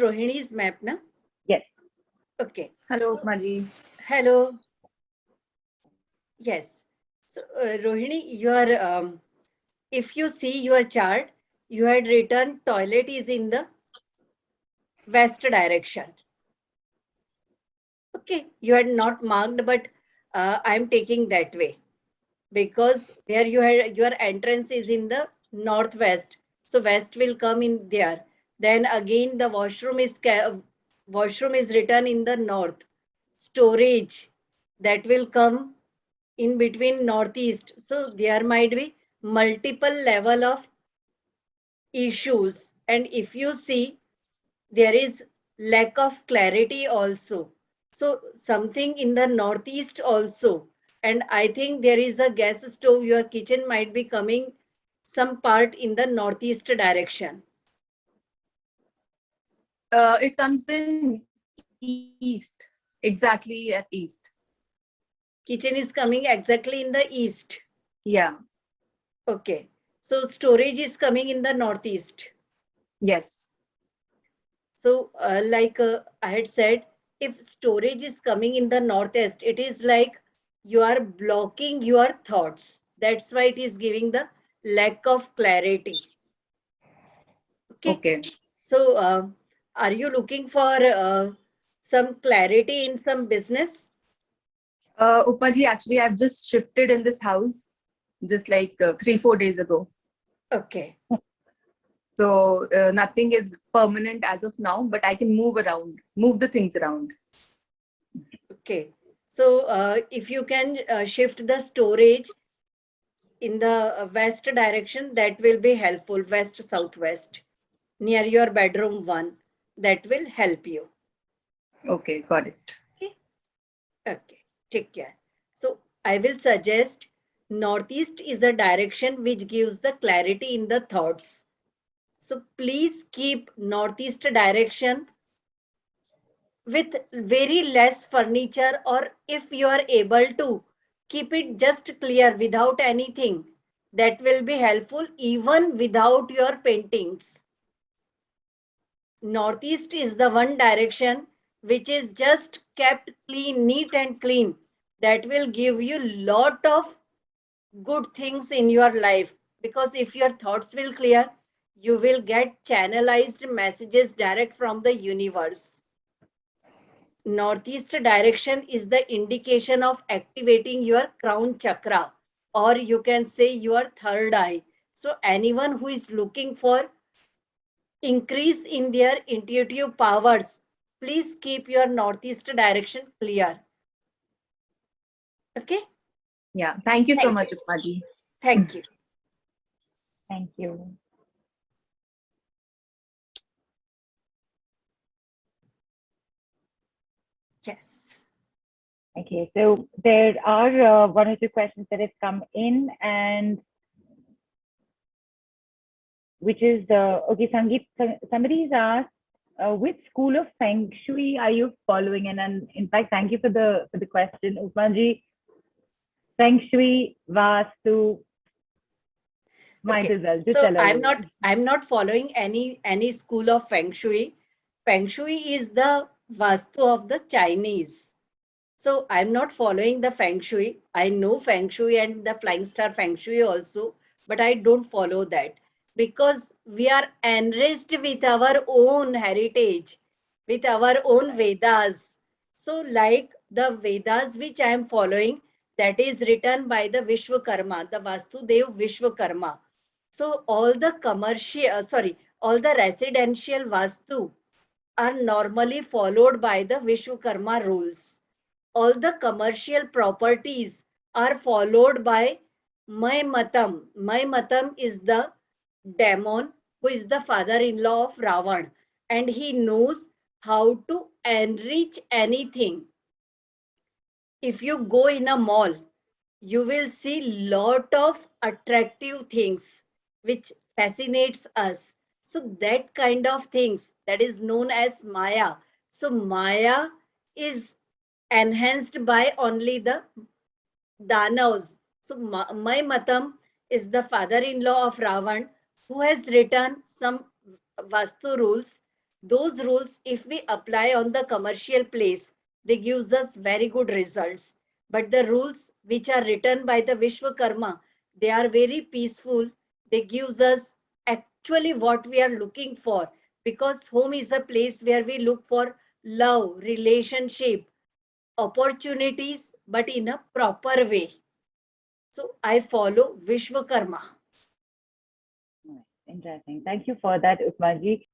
Rohini's map, na? Yes. Okay. Hello, Upma ji. Hello. Yes. So, Rohini, your if you see your chart, you had written toilet is in the west direction. Okay, you had not marked, but I'm taking that way because there you had your entrance is in the northwest, so west will come in there. Then again, the washroom is written in the north. Storage that will come in between northeast. So there might be multiple level of issues, and if you see there is lack of clarity also, so something in the northeast also. And I think there is a gas stove, your kitchen might be coming some part in the northeast direction. It comes in east, exactly at east. Kitchen is coming exactly in the east. Yeah. Okay, so storage is coming in the northeast. Yes. So I had said, if storage is coming in the northeast, it is like you are blocking your thoughts. That's why it is giving the lack of clarity. Okay. Okay. So are you looking for some clarity in some business? Upma ji, actually, I've just shifted in this house just like 3-4 days ago. Okay. So nothing is permanent as of now, but I can move around, move the things around. Okay. So if you can shift the storage in the west direction, that will be helpful. West, southwest, near your bedroom one, that will help you. Okay, got it. Okay. Okay. Take care. So I will suggest northeast is a direction which gives the clarity in the thoughts. So please keep northeast direction with very less furniture, or if you are able to keep it just clear without anything, that will be helpful even without your paintings. Northeast is the one direction which is just kept clean, neat and clean, that will give you lot of good things in your life, because if your thoughts will clear, you will get channelized messages direct from the universe. Northeast direction is the indication of activating your crown chakra, or you can say your third eye. So anyone who is looking for increase in their intuitive powers, please keep your northeast direction clear. Okay. Yeah. Thank you so Thank much, you. Upma ji. Thank you. Thank you. Yes. Okay, so there are one or two questions that have come in, and which is okay, Sangeet. Somebody's asked, which school of Feng Shui are you following? And in fact, thank you for the question, Upmanji. Feng Shui, Vastu, might Okay. as well just So tell I'm not following any school of Feng Shui. Feng Shui is the Vastu of the Chinese. So I'm not following the Feng Shui. I know Feng Shui and the Flying Star Feng Shui also, but I don't follow that because we are enriched with our own heritage, with our own Vedas. So like the Vedas which I am following, that is written by the Vishwakarma, the Vastudev Vishwakarma. So all the all the residential Vastu are normally followed by the Vishwakarma rules. All the commercial properties are followed by Mai Matam. Mai Matam is the demon who is the father-in-law of Ravan, and he knows how to enrich anything. If you go in a mall, you will see lot of attractive things which fascinates us. So that kind of things, that is known as Maya. So Maya is enhanced by only the Danavs. So Mai Matam is the father-in-law of Ravan, who has written some Vastu rules those rules, if we apply on the commercial place, they gives us very good results. But the rules which are written by the Vishwakarma, they are very peaceful. They gives us actually what we are looking for, because home is a place where we look for love, relationship, opportunities, but in a proper way. So I follow Vishwakarma. Interesting. Thank you for that, Upmaji.